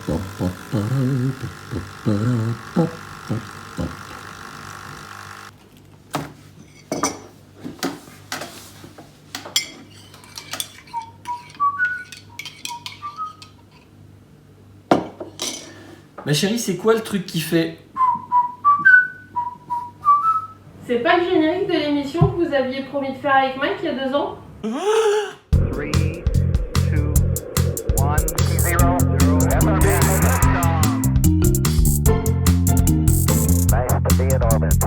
Ma chérie, c'est quoi le truc qui fait? C'est pas le générique de l'émission que vous aviez promis de faire avec Mike il y a 2 ans? 3, 2, 1, 0. Nice to be in orbit.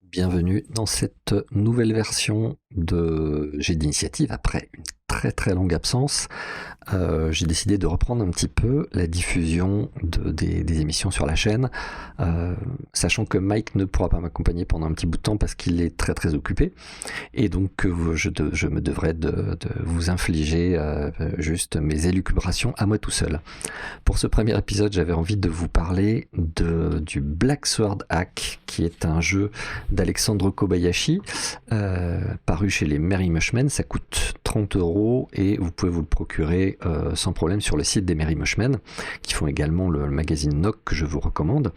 Bienvenue dans cette nouvelle version de Jet d'initiative après une très longue absence. J'ai décidé de reprendre un petit peu la diffusion des émissions sur la chaîne, sachant que Mike ne pourra pas m'accompagner pendant un petit bout de temps parce qu'il est très occupé, et donc je me devrais de vous infliger juste mes élucubrations à moi tout seul. Pour ce premier épisode, j'avais envie de vous parler du Black Sword Hack, qui est un jeu d'Alexandre Kobayashi, paru chez les Merry Mushmen. Ça coûte 30 € et vous pouvez vous le procurer sans problème sur le site des Merry Mushmen, qui font également le magazine Nock que je vous recommande.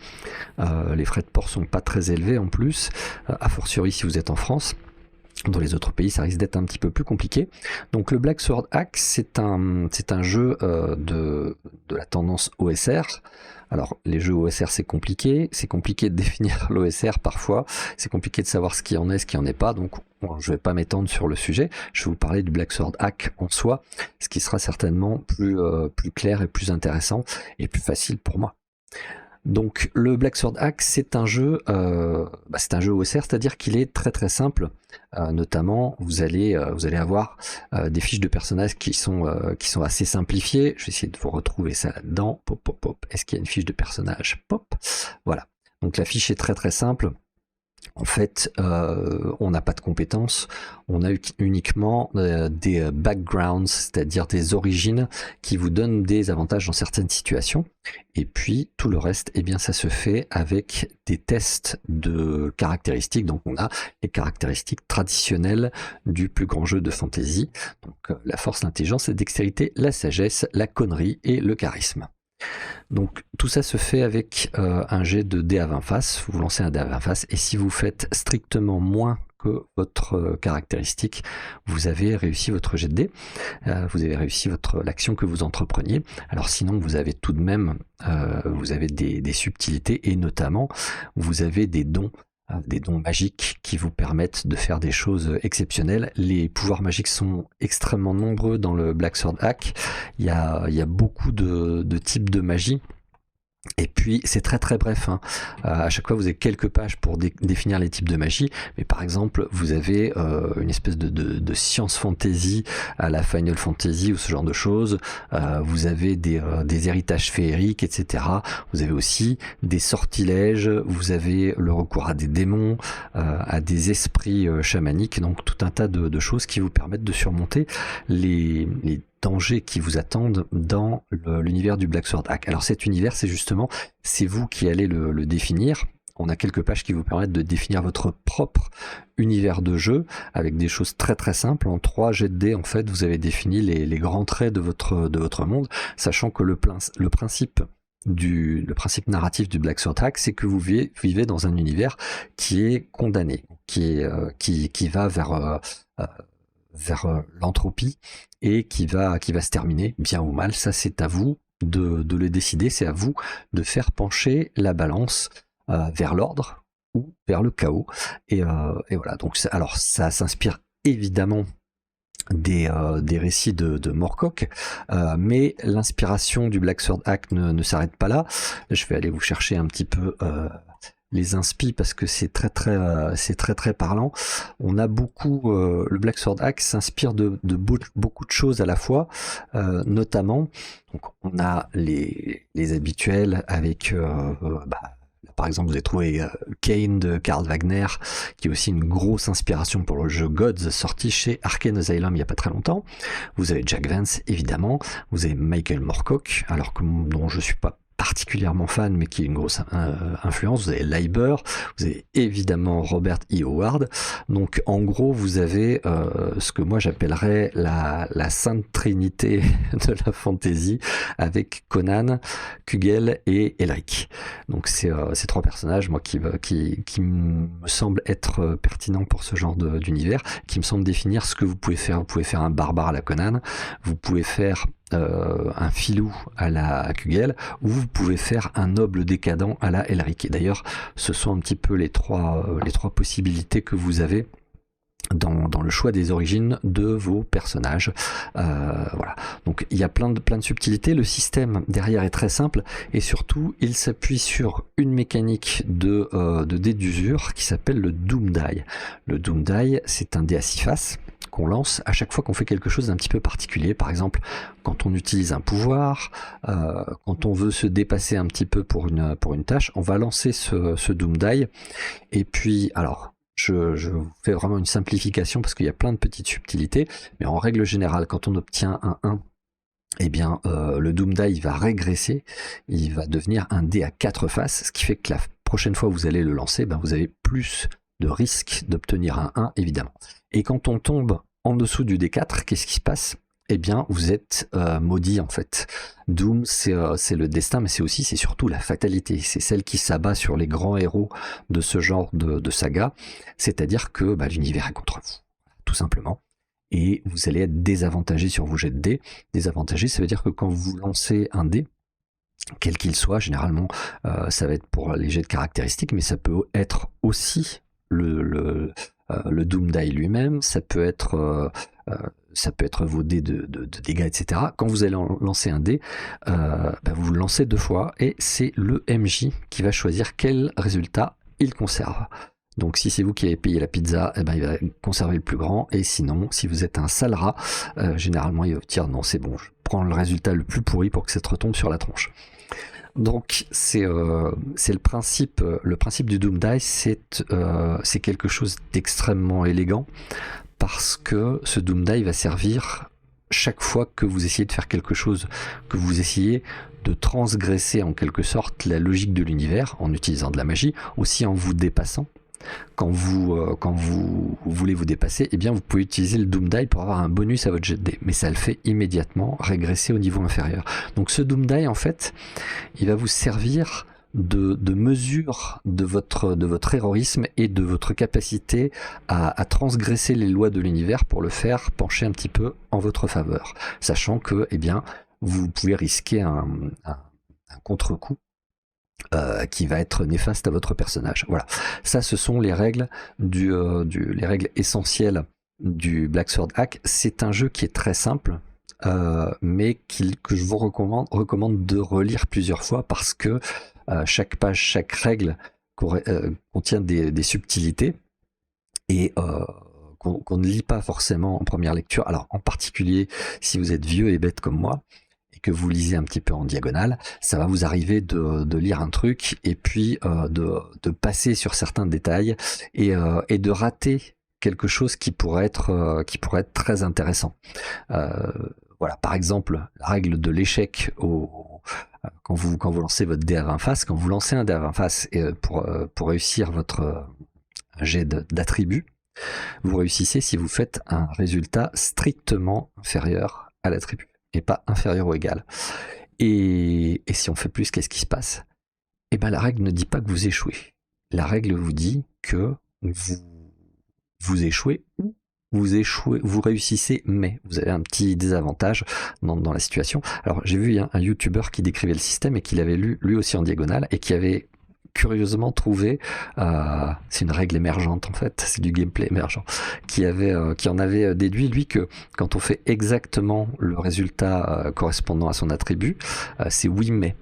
Les frais de port sont pas très élevés en plus, a fortiori si vous êtes en France. Dans les autres pays, ça risque d'être un petit peu plus compliqué. Donc le Black Sword Hack, c'est un jeu de la tendance OSR. Alors les jeux OSR, c'est compliqué de définir l'OSR parfois, c'est compliqué de savoir ce qui en est, ce qui en est pas, donc bon, je vais pas m'étendre sur le sujet, je vais vous parler du Black Sword Hack en soi, ce qui sera certainement plus clair et plus intéressant et plus facile pour moi. Donc le Black Sword Hack, c'est un jeu OSR, c'est-à-dire qu'il est très simple. Notamment, vous allez avoir des fiches de personnages qui sont assez simplifiées. Je vais essayer de vous retrouver ça là-dedans. Pop. Est-ce qu'il y a une fiche de personnage? Pop. Voilà. Donc la fiche est très simple. En fait, on n'a pas de compétences, on a uniquement des backgrounds, c'est-à-dire des origines qui vous donnent des avantages dans certaines situations. Et puis, tout le reste, eh bien, ça se fait avec des tests de caractéristiques. Donc, on a les caractéristiques traditionnelles du plus grand jeu de fantasy. Donc, la force, l'intelligence, la dextérité, la sagesse, la connerie et le charisme. Donc tout ça se fait avec un jet de dés à 20 faces, vous lancez un dé à 20 faces, et si vous faites strictement moins que votre caractéristique, vous avez réussi votre jet de dés, vous avez réussi l'action que vous entrepreniez. Alors sinon vous avez tout de même vous avez des subtilités, et notamment vous avez des dons magiques qui vous permettent de faire des choses exceptionnelles. Les pouvoirs magiques sont extrêmement nombreux dans le Black Sword Hack. Il y a beaucoup de types de magie. Et puis c'est très bref, hein. À chaque fois vous avez quelques pages pour définir les types de magie, mais par exemple vous avez une espèce de science fantasy à la Final Fantasy ou ce genre de choses, vous avez des héritages féeriques, etc. Vous avez aussi des sortilèges, vous avez le recours à des démons, à des esprits chamaniques, donc tout un tas de choses qui vous permettent de surmonter les dangers qui vous attendent dans l'univers du Black Sword Hack. Alors cet univers, c'est vous qui allez le définir. On a quelques pages qui vous permettent de définir votre propre univers de jeu avec des choses très simples. En 3 jets de dés, en fait, vous avez défini les grands traits de votre monde, sachant que le principe narratif du Black Sword Hack, c'est que vous vivez dans un univers qui est condamné, qui va vers l'entropie et qui va se terminer bien ou mal. Ça, c'est à vous de le décider, c'est à vous de faire pencher la balance vers l'ordre ou vers le chaos, et voilà. Donc alors ça s'inspire évidemment des récits de Moorcock, mais l'inspiration du Black Sword Hack ne s'arrête pas là. Je vais aller vous chercher un petit peu les inspi parce que c'est très parlant. On a beaucoup le Black Sword Hack s'inspire de beaucoup de choses à la fois, notamment donc on a les habituels avec par exemple, vous avez trouvé Kane de Karl Wagner, qui est aussi une grosse inspiration pour le jeu Gods, sorti chez Arkane Asylum il n'y a pas très longtemps. Vous avez Jack Vance, évidemment. Vous avez Michael Moorcock, alors que dont je suis pas particulièrement fan, mais qui est une grosse influence. Vous avez Leiber, vous avez évidemment Robert E. Howard. Donc en gros, vous avez ce que moi j'appellerais la sainte trinité de la fantasy, avec Conan, Kugel et Elric. Donc c'est ces trois personnages, moi, qui me semblent être pertinents pour ce genre d'univers, qui me semblent définir ce que vous pouvez faire. Vous pouvez faire un barbare à la Conan, vous pouvez faire un filou à la Kugel, ou vous pouvez faire un noble décadent à la Elric. Et d'ailleurs, ce sont un petit peu les trois possibilités que vous avez dans le choix des origines de vos personnages. Voilà. Donc il y a plein de subtilités. Le système derrière est très simple, et surtout il s'appuie sur une mécanique de dé d'usure qui s'appelle le Doom Die. Le Doom Die, c'est un dé à 6 faces qu'on lance à chaque fois qu'on fait quelque chose d'un petit peu particulier. Par exemple, quand on utilise un pouvoir, quand on veut se dépasser un petit peu pour une tâche, on va lancer ce Doom Die. Et puis, alors, je vous fais vraiment une simplification parce qu'il y a plein de petites subtilités, mais en règle générale, quand on obtient un 1, eh bien, le Doom Die il va régresser, il va devenir un dé à 4 faces, ce qui fait que la prochaine fois que vous allez le lancer, ben, vous avez plus de risque d'obtenir un 1, évidemment. Et quand on tombe en dessous du D4, qu'est-ce qui se passe? Eh bien, vous êtes maudit, en fait. Doom, c'est le destin, mais c'est surtout la fatalité. C'est celle qui s'abat sur les grands héros de ce genre de saga. C'est-à-dire que l'univers est contre vous, tout simplement. Et vous allez être désavantagé sur vos jets de dés. Désavantagé, ça veut dire que quand vous lancez un dé, quel qu'il soit, généralement, ça va être pour les jets de caractéristiques, mais ça peut être aussi le Doom Die lui-même, ça peut être vos dés de dégâts, etc. Quand vous allez lancer un dé, vous le lancez 2 fois, et c'est le MJ qui va choisir quel résultat il conserve. Donc si c'est vous qui avez payé la pizza, il va conserver le plus grand, et sinon, si vous êtes un sale rat, généralement il va vous dire non, c'est bon, je prends le résultat le plus pourri pour que ça te retombe sur la tronche. Donc c'est le principe du Doom Die, c'est quelque chose d'extrêmement élégant, parce que ce Doom Die va servir chaque fois que vous essayez de faire quelque chose, que vous essayez de transgresser en quelque sorte la logique de l'univers en utilisant de la magie, aussi en vous dépassant. Quand vous voulez vous dépasser, eh bien vous pouvez utiliser le Doom Die pour avoir un bonus à votre jet de dés, mais ça le fait immédiatement régresser au niveau inférieur. Donc ce Doom Die, en fait, il va vous servir de mesure de votre héroïsme et de votre capacité à transgresser les lois de l'univers pour le faire pencher un petit peu en votre faveur, sachant que vous pouvez risquer un contre-coup qui va être néfaste à votre personnage. Voilà, ça ce sont les règles les règles essentielles du Black Sword Hack. C'est un jeu qui est très simple, mais que je vous recommande de relire plusieurs fois, parce que chaque page, chaque règle contient des subtilités, et qu'on ne lit pas forcément en première lecture. Alors en particulier si vous êtes vieux et bête comme moi, que vous lisez un petit peu en diagonale, ça va vous arriver de lire un truc et puis de passer sur certains détails et de rater quelque chose qui pourrait être très intéressant. Voilà, par exemple, la règle de l'échec quand vous lancez votre dé à 20 faces, quand vous lancez un dé à 20 faces pour réussir votre jet d'attribut, vous réussissez si vous faites un résultat strictement inférieur à l'attribut, et pas inférieur ou égal. Et si on fait plus, qu'est-ce qui se passe? Eh bien, la règle ne dit pas que vous échouez. La règle vous dit que vous échouez ou vous réussissez, mais vous avez un petit désavantage dans la situation. Alors, j'ai vu un YouTuber qui décrivait le système et qui l'avait lu lui aussi en diagonale, et qui avait curieusement trouvé, c'est une règle émergente en fait, c'est du gameplay émergent, qui en avait déduit lui que quand on fait exactement le résultat correspondant à son attribut, c'est oui mais.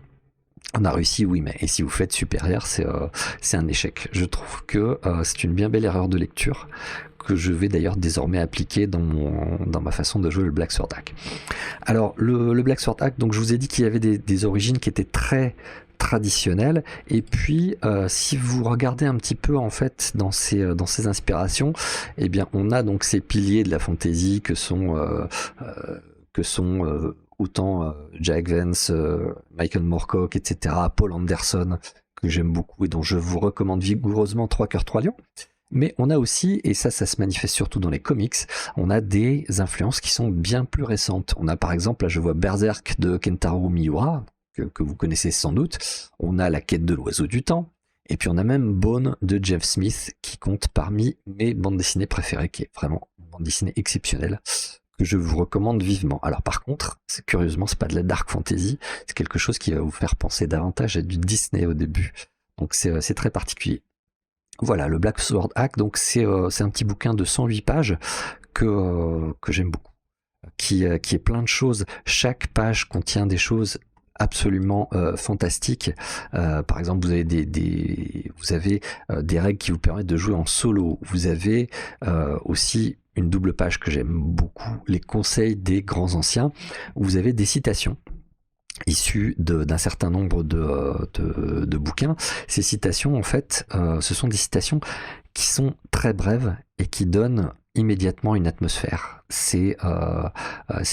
On a réussi oui mais, et si vous faites supérieur, c'est un échec. Je trouve que c'est une bien belle erreur de lecture que je vais d'ailleurs désormais appliquer dans ma façon de jouer le Black Sword Hack. Alors le Black Sword Hack, donc je vous ai dit qu'il y avait des origines qui étaient très traditionnelles, et puis si vous regardez un petit peu en fait dans ces inspirations, eh bien on a donc ces piliers de la fantasy que sont autant Jack Vance, Michael Moorcock, etc., Paul Anderson, que j'aime beaucoup et dont je vous recommande vigoureusement 3 cœurs 3 lions. Mais on a aussi, et ça se manifeste surtout dans les comics, on a des influences qui sont bien plus récentes. On a par exemple, là je vois Berserk de Kentaro Miura, que vous connaissez sans doute. On a La Quête de l'Oiseau du Temps. Et puis on a même Bone de Jeff Smith, qui compte parmi mes bandes dessinées préférées, qui est vraiment une bande dessinée exceptionnelle, que je vous recommande vivement. Alors par contre, curieusement, c'est pas de la dark fantasy, c'est quelque chose qui va vous faire penser davantage à du Disney au début. Donc c'est très particulier. Voilà, le Black Sword Hack, donc c'est un petit bouquin de 108 pages que j'aime beaucoup, qui est plein de choses. Chaque page contient des choses absolument fantastiques. Par exemple, vous avez des règles qui vous permettent de jouer en solo. Vous avez aussi une double page que j'aime beaucoup, les conseils des grands anciens, où vous avez des citations issues d'un certain nombre de bouquins. Ces citations, en fait, ce sont des citations qui sont très brèves et qui donnent immédiatement une atmosphère. C'est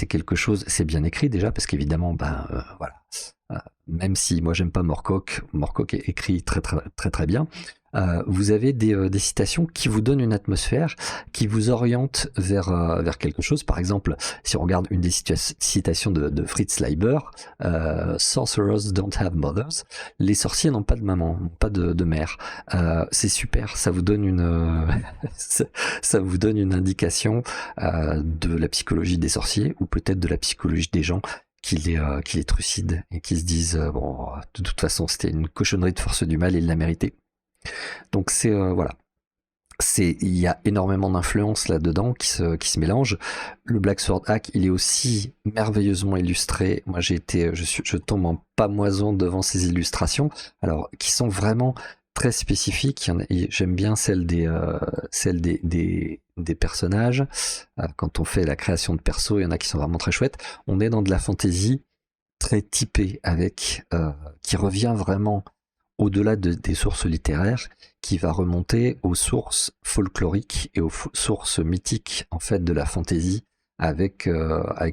quelque chose, c'est bien écrit déjà, parce qu'évidemment, voilà, même si moi j'aime pas Moorcock écrit très bien. Vous avez des citations qui vous donnent une atmosphère, qui vous orientent vers quelque chose. Par exemple, si on regarde une des citations de Fritz Leiber, Sorcerers don't have mothers. Les sorciers n'ont pas de maman, n'ont pas de mère. C'est super, ça vous donne ça vous donne une indication de la psychologie des sorciers, ou peut-être de la psychologie des gens qui les trucident et qui se disent bon, de toute façon c'était une cochonnerie de force du mal et il l'a mérité. Donc voilà, il y a énormément d'influences là-dedans qui se mélangent. Le Black Sword Hack, il est aussi merveilleusement illustré. Moi je tombe en pamoison devant ces illustrations, alors qui sont vraiment très spécifiques. J'aime bien celle des personnages. Quand on fait la création de persos, il y en a qui sont vraiment très chouettes. On est dans de la fantasy très typée, avec qui revient vraiment au-delà des sources littéraires, qui va remonter aux sources folkloriques et aux sources mythiques en fait de la fantasy, avec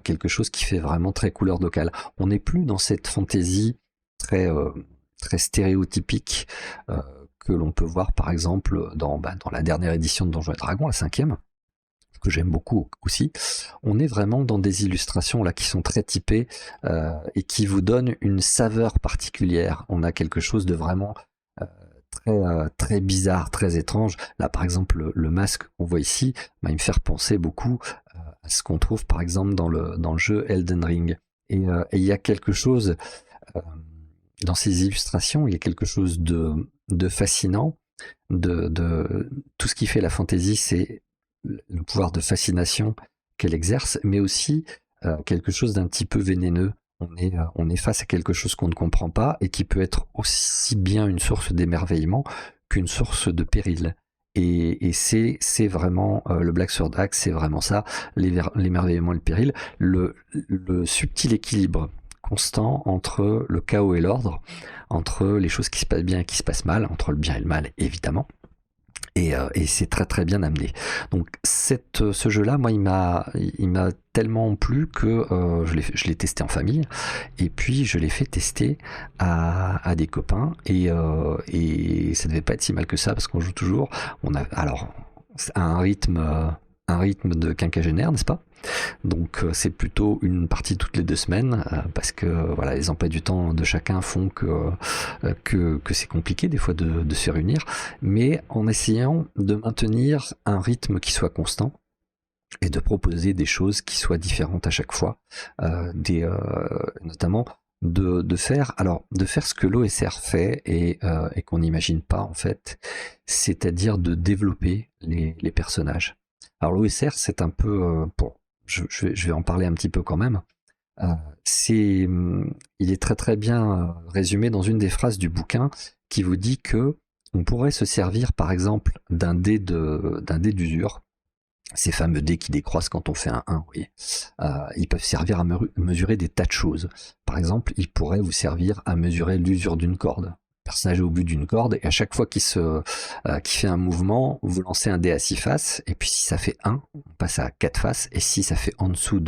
quelque chose qui fait vraiment très couleur locale. On n'est plus dans cette fantasy très stéréotypique que l'on peut voir par exemple dans la dernière édition de Donjons et Dragons, la 5e, que j'aime beaucoup aussi. On est vraiment dans des illustrations là qui sont très typées et qui vous donnent une saveur particulière. On a quelque chose de vraiment très bizarre, très étrange. Là par exemple le masque qu'on voit ici, il me fait penser beaucoup à ce qu'on trouve par exemple dans le jeu Elden Ring. Et il y a quelque chose dans ces illustrations, il y a quelque chose de fascinant, de tout ce qui fait la fantasy, c'est le pouvoir de fascination qu'elle exerce, mais aussi quelque chose d'un petit peu vénéneux. On est face à quelque chose qu'on ne comprend pas et qui peut être aussi bien une source d'émerveillement qu'une source de péril. Et c'est vraiment le Black Sword Hack, c'est vraiment ça, l'émerveillement et le péril, le subtil équilibre constant entre le chaos et l'ordre, entre les choses qui se passent bien et qui se passent mal, entre le bien et le mal évidemment. Et c'est très bien amené. Donc ce jeu-là, moi, il m'a tellement plu que je l'ai testé en famille, et puis je l'ai fait tester à des copains, et ça devait pas être si mal que ça, parce qu'on joue toujours. On a alors un rythme de quinquagénaire, n'est-ce pas? Donc c'est plutôt une partie toutes les 2 semaines, parce que voilà, les emplois du temps de chacun font que c'est compliqué des fois de se réunir, mais en essayant de maintenir un rythme qui soit constant et de proposer des choses qui soient différentes à chaque fois, notamment de faire ce que l'OSR fait et qu'on n'imagine pas en fait, c'est-à-dire de développer les personnages. Alors l'OSR, c'est un peu je vais en parler un petit peu quand même. Il est très bien résumé dans une des phrases du bouquin qui vous dit que on pourrait se servir par exemple d'un dé d'usure, ces fameux dés qui décroissent quand on fait un 1, vous voyez. Ils peuvent servir à mesurer des tas de choses. Par exemple, ils pourraient vous servir à mesurer l'usure d'une corde, personnage est au bout d'une corde, et à chaque fois qu'il fait un mouvement, vous lancez un dé à 6 faces, et puis si ça fait 1, on passe à 4 faces, et si ça fait en dessous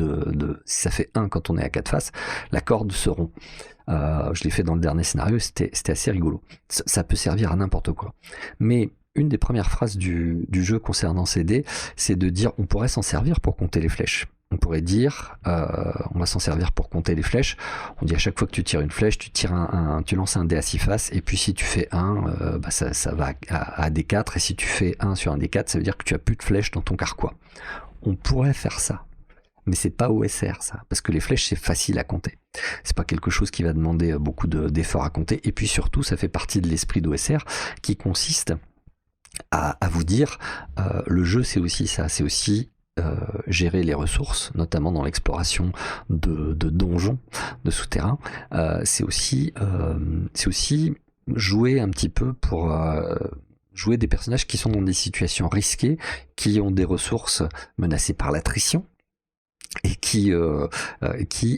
si ça fait 1 quand on est à 4 faces, la corde se rompt. Je l'ai fait dans le dernier scénario, c'était assez rigolo. Ça peut servir à n'importe quoi. Mais une des premières phrases du jeu concernant ces dés, c'est de dire on pourrait s'en servir pour compter les flèches. On pourrait dire, on va s'en servir pour compter les flèches. On dit à chaque fois que tu tires une flèche, tu lances un dé à 6 faces, et puis si tu fais 1, ça va à D4, et si tu fais 1 sur un D4, ça veut dire que tu as plus de flèches dans ton carquois. On pourrait faire ça, mais c'est pas OSR ça, parce que les flèches c'est facile à compter. C'est pas quelque chose qui va demander beaucoup d'efforts à compter, et puis surtout ça fait partie de l'esprit d'OSR qui consiste à vous dire, le jeu c'est aussi ça, c'est aussi gérer les ressources, notamment dans l'exploration de donjons, de souterrains. C'est aussi jouer un petit peu pour jouer des personnages qui sont dans des situations risquées, qui ont des ressources menacées par l'attrition, et qui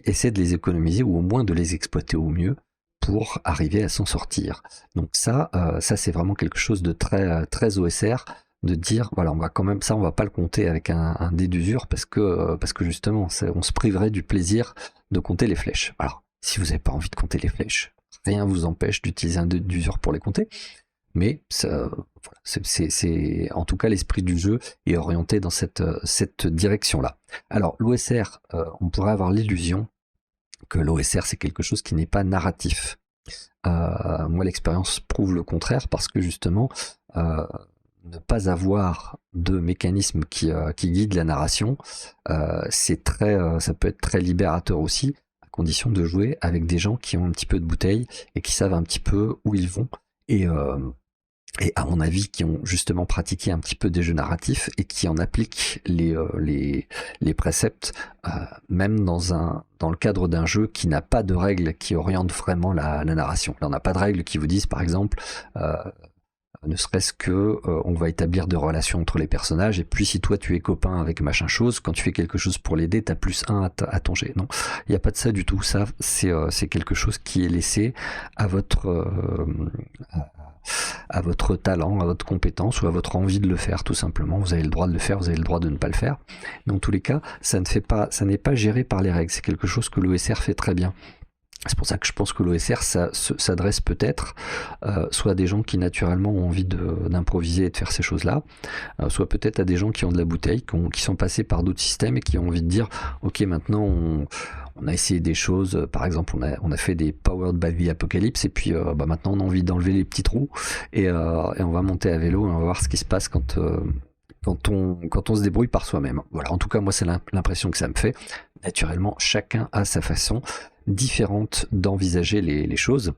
essaient de les économiser, ou au moins de les exploiter au mieux pour arriver à s'en sortir. Donc ça c'est vraiment quelque chose de très, très OSR, de dire voilà, on va quand même, ça on va pas le compter avec un dé d'usure, parce que justement on se priverait du plaisir de compter les flèches. Alors si vous n'avez pas envie de compter les flèches, rien vous empêche d'utiliser un dé d'usure pour les compter, mais ça, voilà, c'est en tout cas l'esprit du jeu est orienté dans cette direction-là. Alors l'OSR, on pourrait avoir l'illusion que l'OSR c'est quelque chose qui n'est pas narratif. Moi l'expérience prouve le contraire, parce que justement ne pas avoir de mécanisme qui guide la narration, ça peut être très libérateur aussi, à condition de jouer avec des gens qui ont un petit peu de bouteille et qui savent un petit peu où ils vont, et à mon avis qui ont justement pratiqué un petit peu des jeux narratifs et qui en appliquent les préceptes, même dans le cadre d'un jeu qui n'a pas de règles qui orientent vraiment la narration. Là, on n'a pas de règles qui vous disent par exemple ne serait-ce que on va établir des relations entre les personnages, et puis si toi tu es copain avec machin chose, quand tu fais quelque chose pour l'aider, t'as +1 à ton jet. Non, il n'y a pas de ça du tout. Ça, c'est quelque chose qui est laissé à votre talent, à votre compétence, ou à votre envie de le faire, tout simplement. Vous avez le droit de le faire, vous avez le droit de ne pas le faire. Dans tous les cas, ça n'est pas géré par les règles. C'est quelque chose que l'OSR fait très bien. C'est pour ça que je pense que l'OSR s'adresse peut-être soit à des gens qui naturellement ont envie d'improviser et de faire ces choses-là, soit peut-être à des gens qui ont de la bouteille, qui sont passés par d'autres systèmes et qui ont envie de dire ok, maintenant on a essayé des choses, par exemple on a fait des Powered by the Apocalypse, et puis maintenant on a envie d'enlever les petits trous, et on va monter à vélo et on va voir ce qui se passe quand on se débrouille par soi-même. Voilà, en tout cas moi c'est l'impression que ça me fait. Naturellement, chacun a sa façon différente d'envisager les choses.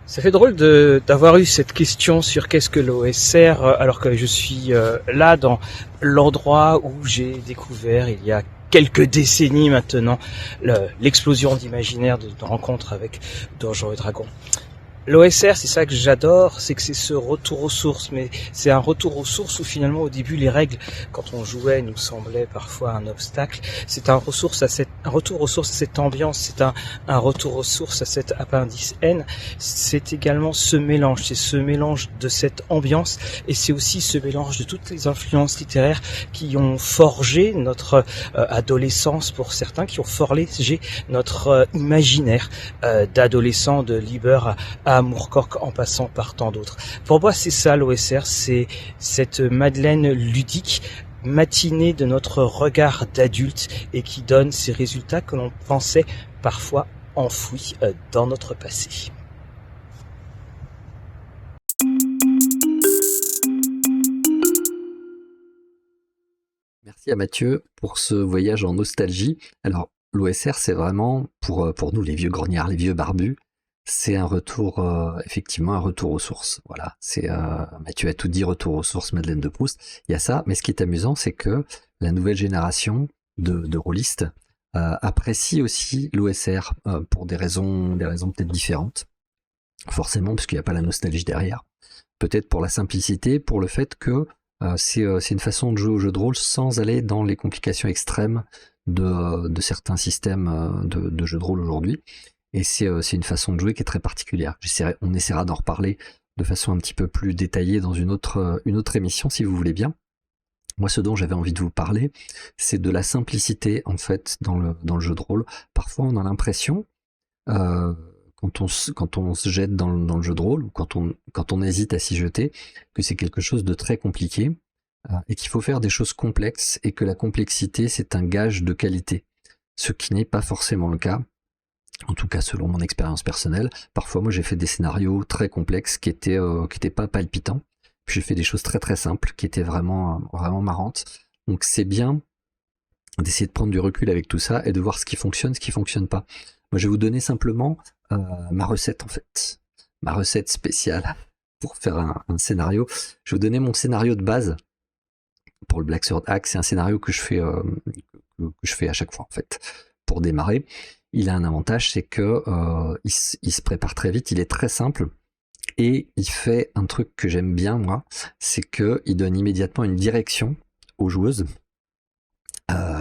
Ça fait drôle d'avoir eu cette question sur qu'est-ce que l'OSR, alors que je suis là dans l'endroit où j'ai découvert il y a quelques décennies maintenant l'explosion d'imaginaire de rencontres avec Donjons et Dragons. L'OSR, c'est ça que j'adore, c'est que c'est ce retour aux sources, mais c'est un retour aux sources où finalement au début les règles, quand on jouait, nous semblaient parfois un obstacle. C'est un retour aux sources à cette ambiance, c'est un retour aux sources à cet appendice N. C'est également ce mélange, c'est ce mélange de cette ambiance, et c'est aussi ce mélange de toutes les influences littéraires qui ont forgé notre adolescence pour certains, qui ont forgé notre imaginaire d'adolescent, de Liber à Moorcock, en passant par tant d'autres. Pour moi, c'est ça l'OSR, c'est cette Madeleine ludique, matinée de notre regard d'adulte, et qui donne ces résultats que l'on pensait parfois enfouis dans notre passé. Merci à Mathieu pour ce voyage en nostalgie. Alors, l'OSR, c'est vraiment, pour nous les vieux grognards, les vieux barbus, c'est un retour, effectivement, un retour aux sources. Voilà, c'est Mathieu a tout dit, retour aux sources, Madeleine de Proust. Il y a ça, mais ce qui est amusant, c'est que la nouvelle génération de rôlistes apprécie aussi l'OSR pour des raisons peut-être différentes, forcément, parce qu'il n'y a pas la nostalgie derrière. Peut-être pour la simplicité, pour le fait que C'est une façon de jouer au jeu de rôle sans aller dans les complications extrêmes de certains systèmes de jeux de rôle aujourd'hui. Et c'est une façon de jouer qui est très particulière. On essaiera d'en reparler de façon un petit peu plus détaillée dans une autre émission, si vous voulez bien. Moi, ce dont j'avais envie de vous parler, c'est de la simplicité, en fait, dans le jeu de rôle. Parfois, on a l'impression, quand on se jette dans le jeu de rôle, ou quand on hésite à s'y jeter, que c'est quelque chose de très compliqué, et qu'il faut faire des choses complexes, et que la complexité, c'est un gage de qualité. Ce qui n'est pas forcément le cas. En tout cas, selon mon expérience personnelle, parfois moi j'ai fait des scénarios très complexes qui étaient pas palpitants. Puis j'ai fait des choses très très simples qui étaient vraiment marrantes. Donc c'est bien d'essayer de prendre du recul avec tout ça et de voir ce qui fonctionne, ce qui fonctionne pas. Moi je vais vous donner simplement ma recette en fait, ma recette spéciale pour faire un scénario. Je vais vous donner mon scénario de base pour le Black Sword Hack. C'est un scénario que je fais à chaque fois en fait pour démarrer. Il a un avantage, c'est que il se prépare très vite, il est très simple et il fait un truc que j'aime bien moi, c'est que il donne immédiatement une direction aux joueuses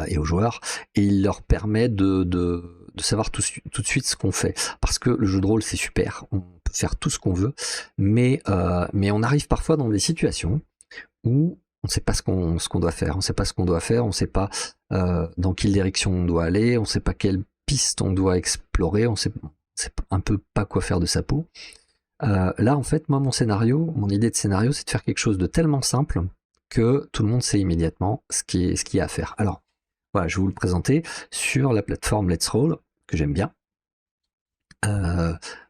et aux joueurs et il leur permet de savoir tout de suite ce qu'on fait, parce que le jeu de rôle c'est super, on peut faire tout ce qu'on veut, mais on arrive parfois dans des situations où on ne sait pas ce qu'on doit faire, on ne sait pas ce qu'on doit faire, on ne sait pas dans quelle direction on doit aller, on ne sait pas quelle piste on doit explorer, on sait un peu pas quoi faire de sa peau. Là en fait moi mon idée de scénario c'est de faire quelque chose de tellement simple que tout le monde sait immédiatement ce qu'il y a à faire. Alors voilà, je vais vous le présenter sur la plateforme Let's Roll que j'aime bien.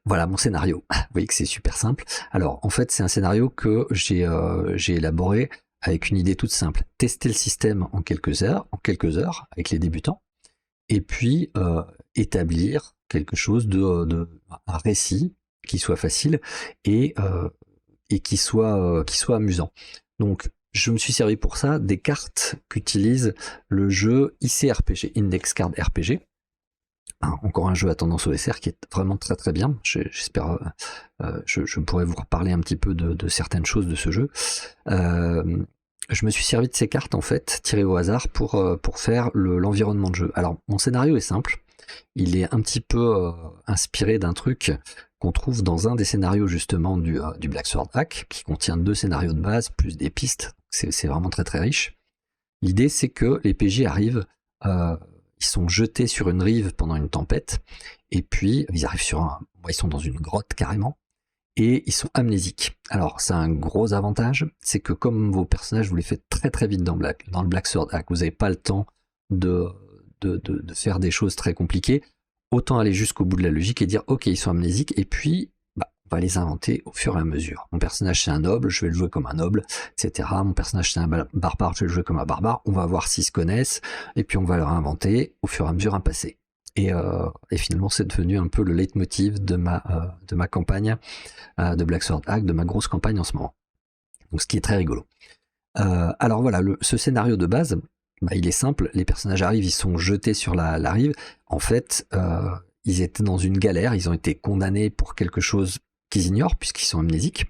Voilà mon scénario. Vous voyez que c'est super simple. Alors en fait c'est un scénario que j'ai élaboré avec une idée toute simple, tester le système en quelques heures avec les débutants, et puis établir quelque chose un récit qui soit facile et qui soit amusant. Donc je me suis servi pour ça des cartes qu'utilise le jeu ICRPG, Index Card RPG. Encore un jeu à tendance OSR qui est vraiment très très bien. J'espère je pourrais vous reparler un petit peu de certaines choses de ce jeu. Je me suis servi de ces cartes en fait, tirées au hasard pour faire l'environnement de jeu. Alors mon scénario est simple, il est un petit peu inspiré d'un truc qu'on trouve dans un des scénarios justement du Black Sword Hack, qui contient 2 scénarios de base plus des pistes. C'est vraiment très très riche. L'idée c'est que les PJ arrivent, ils sont jetés sur une rive pendant une tempête, et puis ils arrivent ils sont dans une grotte carrément, et ils sont amnésiques. Alors ça a un gros avantage, c'est que comme vos personnages vous les faites très très vite dans le Black Sword Hack, vous n'avez pas le temps de faire des choses très compliquées, autant aller jusqu'au bout de la logique et dire ok ils sont amnésiques, et puis on va les inventer au fur et à mesure. Mon personnage c'est un noble, je vais le jouer comme un noble, etc. Mon personnage c'est un barbare, je vais le jouer comme un barbare, on va voir s'ils se connaissent, et puis on va leur inventer au fur et à mesure un passé. Et finalement c'est devenu un peu le leitmotiv de ma campagne de Black Sword Hack, de ma grosse campagne en ce moment. Donc ce qui est très rigolo. Alors voilà, ce scénario de base, il est simple, les personnages arrivent, ils sont jetés sur la rive. En fait, ils étaient dans une galère, ils ont été condamnés pour quelque chose qu'ils ignorent puisqu'ils sont amnésiques.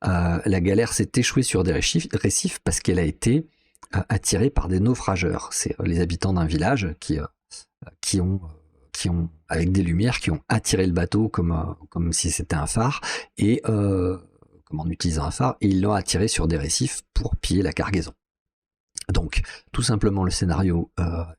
La galère s'est échouée sur des récifs parce qu'elle a été attirée par des naufrageurs. C'est les habitants d'un village qui ont avec des lumières, qui ont attiré le bateau comme si c'était un phare, et comme en utilisant un phare, et ils l'ont attiré sur des récifs pour piller la cargaison. Donc, tout simplement, le scénario,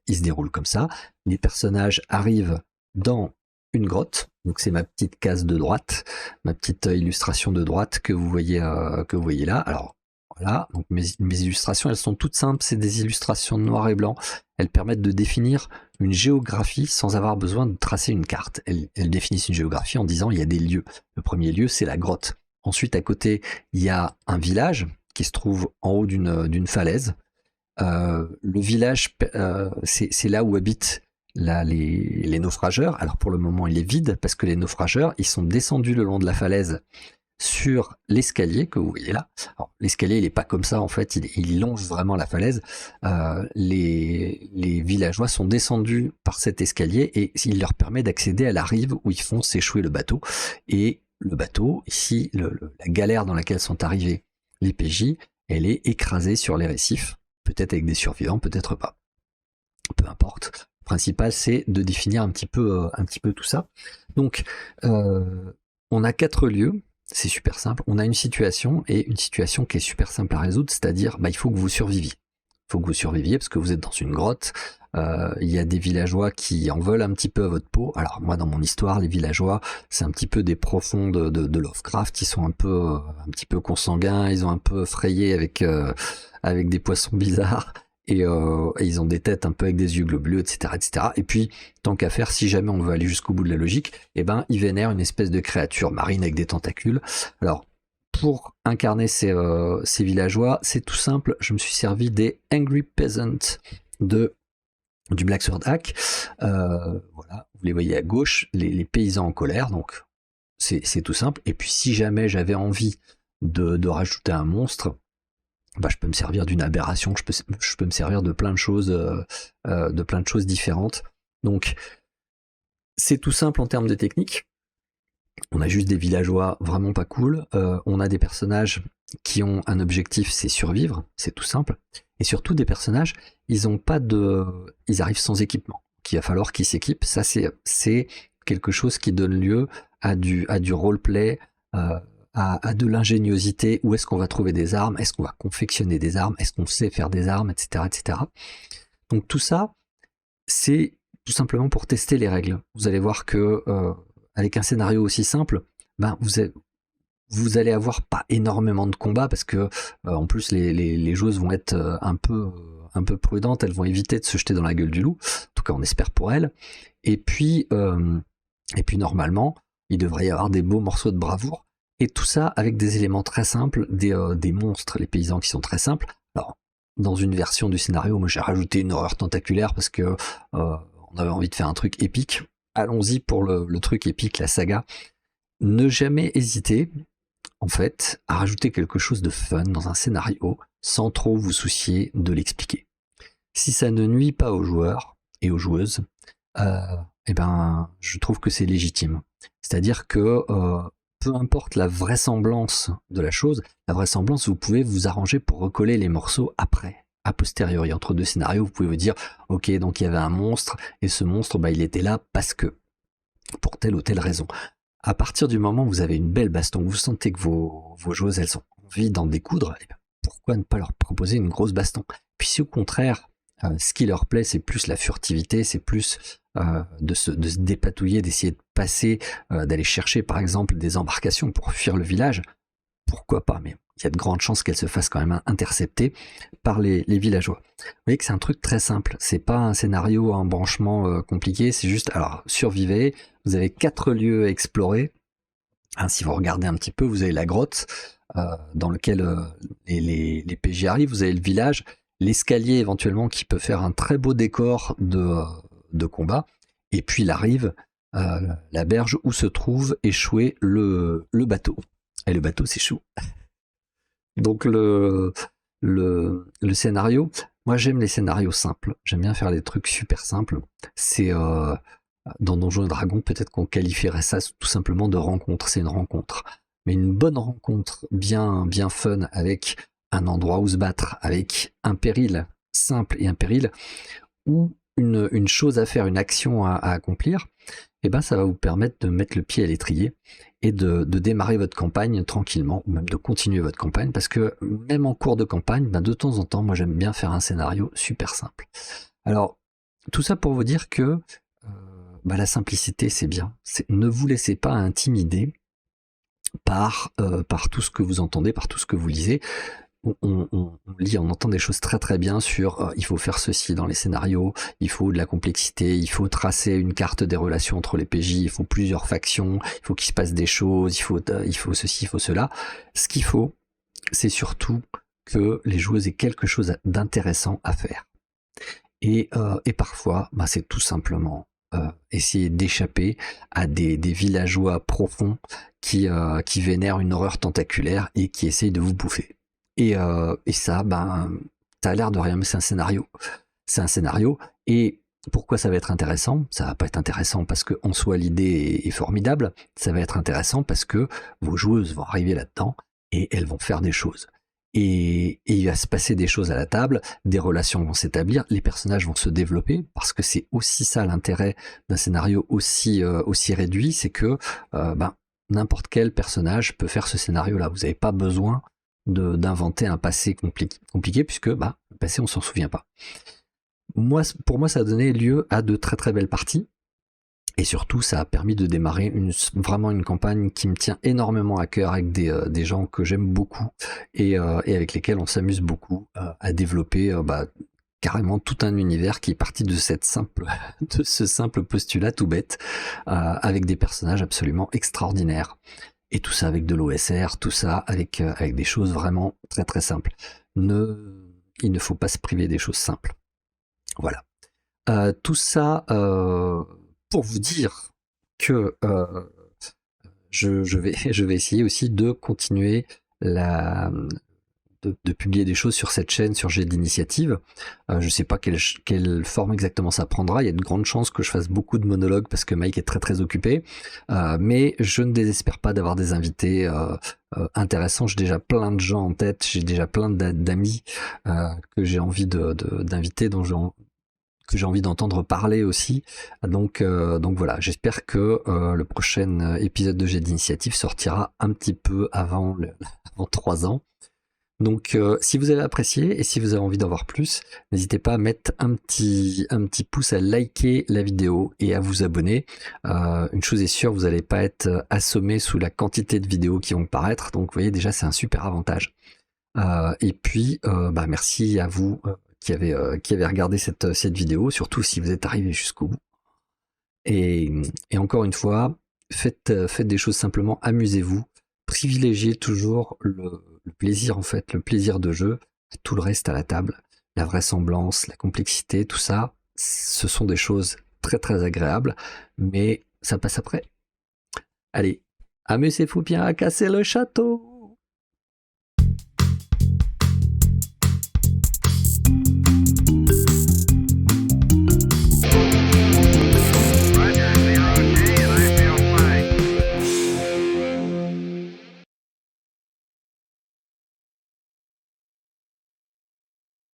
il se déroule comme ça. Les personnages arrivent dans une grotte, donc c'est ma petite case de droite, ma petite illustration de droite que vous voyez là. Alors, voilà, donc mes illustrations, elles sont toutes simples, c'est des illustrations noir et blanc. Elles permettent de définir une géographie sans avoir besoin de tracer une carte. Elles définissent une géographie en disant il y a des lieux. Le premier lieu, c'est la grotte. Ensuite, à côté, il y a un village qui se trouve en haut d'une falaise. Le village, c'est là où habitent les naufrageurs. Alors pour le moment, il est vide parce que les naufrageurs, ils sont descendus le long de la falaise sur l'escalier que vous voyez là. Alors, l'escalier, il n'est pas comme ça en fait, il longe vraiment la falaise. Les villageois sont descendus par cet escalier et il leur permet d'accéder à la rive où ils font s'échouer le bateau. Et le bateau, ici, la galère dans laquelle sont arrivés les PJ, elle est écrasée sur les récifs, peut-être avec des survivants, peut-être pas. Peu importe. Le principal, c'est de définir un petit peu tout ça. Donc, on a 4 lieux. C'est super simple. On a une situation, et une situation qui est super simple à résoudre, c'est-à-dire, il faut que vous surviviez. Il faut que vous surviviez parce que vous êtes dans une grotte. Il y a des villageois qui en veulent un petit peu à votre peau. Alors moi, dans mon histoire, les villageois, c'est un petit peu des profonds de Lovecraft. Ils sont un petit peu consanguins. Ils ont un peu frayé avec des poissons bizarres. Et ils ont des têtes un peu avec des yeux globuleux, etc., etc. Et puis, tant qu'à faire, si jamais on veut aller jusqu'au bout de la logique, ils vénèrent une espèce de créature marine avec des tentacules. Alors, pour incarner ces villageois, c'est tout simple. Je me suis servi des Angry Peasants du Black Sword Hack. Voilà, vous les voyez à gauche, les paysans en colère. Donc, c'est tout simple. Et puis, si jamais j'avais envie de rajouter un monstre, je peux me servir d'une aberration, je peux me servir de plein de choses différentes. Donc, c'est tout simple en termes de technique. On a juste des villageois vraiment pas cool. On a des personnages qui ont un objectif, c'est survivre, c'est tout simple. Et surtout des personnages, ils arrivent sans équipement. Il va falloir qu'ils s'équipent. Ça, c'est quelque chose qui donne lieu à du roleplay, à de l'ingéniosité. Où est-ce qu'on va trouver des armes? Est-ce qu'on va confectionner des armes? Est-ce qu'on sait faire des armes, etc., etc. Donc tout ça, c'est tout simplement pour tester les règles. Vous allez voir que avec un scénario aussi simple, vous allez avoir pas énormément de combats parce que en plus les joueuses vont être un peu prudentes. Elles vont éviter de se jeter dans la gueule du loup. En tout cas, on espère pour elles. Et puis normalement, il devrait y avoir des beaux morceaux de bravoure. Et tout ça avec des éléments très simples, des monstres, les paysans qui sont très simples. Alors, dans une version du scénario, moi j'ai rajouté une horreur tentaculaire parce que on avait envie de faire un truc épique. Allons-y pour le truc épique, la saga. Ne jamais hésiter, en fait, à rajouter quelque chose de fun dans un scénario sans trop vous soucier de l'expliquer. Si ça ne nuit pas aux joueurs et aux joueuses, je trouve que c'est légitime. C'est-à-dire que peu importe la vraisemblance de la chose, la vraisemblance, vous pouvez vous arranger pour recoller les morceaux après, a posteriori. Entre deux scénarios, vous pouvez vous dire, ok, donc il y avait un monstre, et ce monstre, il était là parce que, pour telle ou telle raison. À partir du moment où vous avez une belle baston, vous sentez que vos joueuses, elles ont envie d'en découdre, pourquoi ne pas leur proposer une grosse baston? Puis si au contraire, ce qui leur plaît, c'est plus la furtivité, c'est plus de se dépatouiller, d'essayer de passer, d'aller chercher par exemple des embarcations pour fuir le village, pourquoi pas? Mais il y a de grandes chances qu'elles se fassent quand même intercepter par les villageois. Vous voyez que c'est un truc très simple, c'est pas un scénario, un branchement compliqué, c'est juste, alors survivez, vous avez 4 lieux à explorer. Si vous regardez un petit peu, vous avez la grotte dans lequel les PJ arrivent, vous avez le village, l'escalier éventuellement qui peut faire un très beau décor de combat, et puis la rive, la berge où se trouve échoué le bateau. Et le bateau s'échoue. Donc le scénario, moi j'aime les scénarios simples, j'aime bien faire des trucs super simples. C'est dans Donjons et Dragons, peut-être qu'on qualifierait ça tout simplement de rencontre, c'est une rencontre. Mais une bonne rencontre, bien fun, avec un endroit où se battre, avec un péril simple et un péril, ou une chose à faire, une action à accomplir, ça va vous permettre de mettre le pied à l'étrier et de démarrer votre campagne tranquillement, ou même de continuer votre campagne, parce que même en cours de campagne, de temps en temps, moi j'aime bien faire un scénario super simple. Alors, tout ça pour vous dire que la simplicité c'est bien. Ne vous laissez pas intimider par tout ce que vous entendez, par tout ce que vous lisez. On lit, on entend des choses très très bien sur il faut faire ceci dans les scénarios, il faut de la complexité, il faut tracer une carte des relations entre les PJ, il faut plusieurs factions, il faut qu'il se passe des choses, il faut ceci, il faut cela. Ce qu'il faut, c'est surtout que les joueuses aient quelque chose d'intéressant à faire. Et parfois, c'est tout simplement essayer d'échapper à des villageois profonds qui vénèrent une horreur tentaculaire et qui essayent de vous bouffer. Et ça, ça a l'air de rien, mais c'est un scénario. C'est un scénario. Et pourquoi ça va être intéressant? Ça va pas être intéressant parce que en soi l'idée est formidable. Ça va être intéressant parce que vos joueuses vont arriver là-dedans et elles vont faire des choses. et il va se passer des choses à la table, des relations vont s'établir, les personnages vont se développer, parce que c'est aussi ça l'intérêt d'un scénario aussi réduit, c'est que n'importe quel personnage peut faire ce scénario-là. Vous n'avez pas besoin d'inventer un passé compliqué puisque le passé on s'en souvient pas. Pour moi, ça a donné lieu à de très très belles parties. Et surtout, ça a permis de démarrer vraiment une campagne qui me tient énormément à cœur avec des gens que j'aime beaucoup et avec lesquels on s'amuse beaucoup à développer carrément tout un univers qui est parti de ce simple postulat tout bête avec des personnages absolument extraordinaires. Et tout ça avec de l'OSR, tout ça avec des choses vraiment très très simples. Il ne faut pas se priver des choses simples. Voilà. Tout ça pour vous dire que je vais essayer aussi de continuer de publier des choses sur cette chaîne, sur Jet d'initiative. Je sais pas quelle forme exactement ça prendra. Il y a de grandes chances que je fasse beaucoup de monologues parce que Mike est très très occupé. Mais je ne désespère pas d'avoir des invités intéressants. J'ai déjà plein de gens en tête. J'ai déjà plein d'amis que j'ai envie d'inviter, que j'ai envie d'entendre parler aussi. Donc voilà, j'espère que le prochain épisode de Jet d'initiative sortira un petit peu avant 3 ans. Donc si vous avez apprécié et si vous avez envie d'en voir plus, n'hésitez pas à mettre un petit pouce, à liker la vidéo et à vous abonner. Une chose est sûre, vous n'allez pas être assommé sous la quantité de vidéos qui vont paraître, donc vous voyez déjà c'est un super avantage. Et puis merci à vous qui avez regardé cette vidéo, surtout si vous êtes arrivé jusqu'au bout. Et encore une fois, faites des choses simplement, amusez-vous, privilégiez toujours le plaisir en fait, le plaisir de jeu, tout le reste à la table, la vraisemblance, la complexité, tout ça, ce sont des choses très très agréables, mais ça passe après. Allez, amusez-vous bien à casser le château!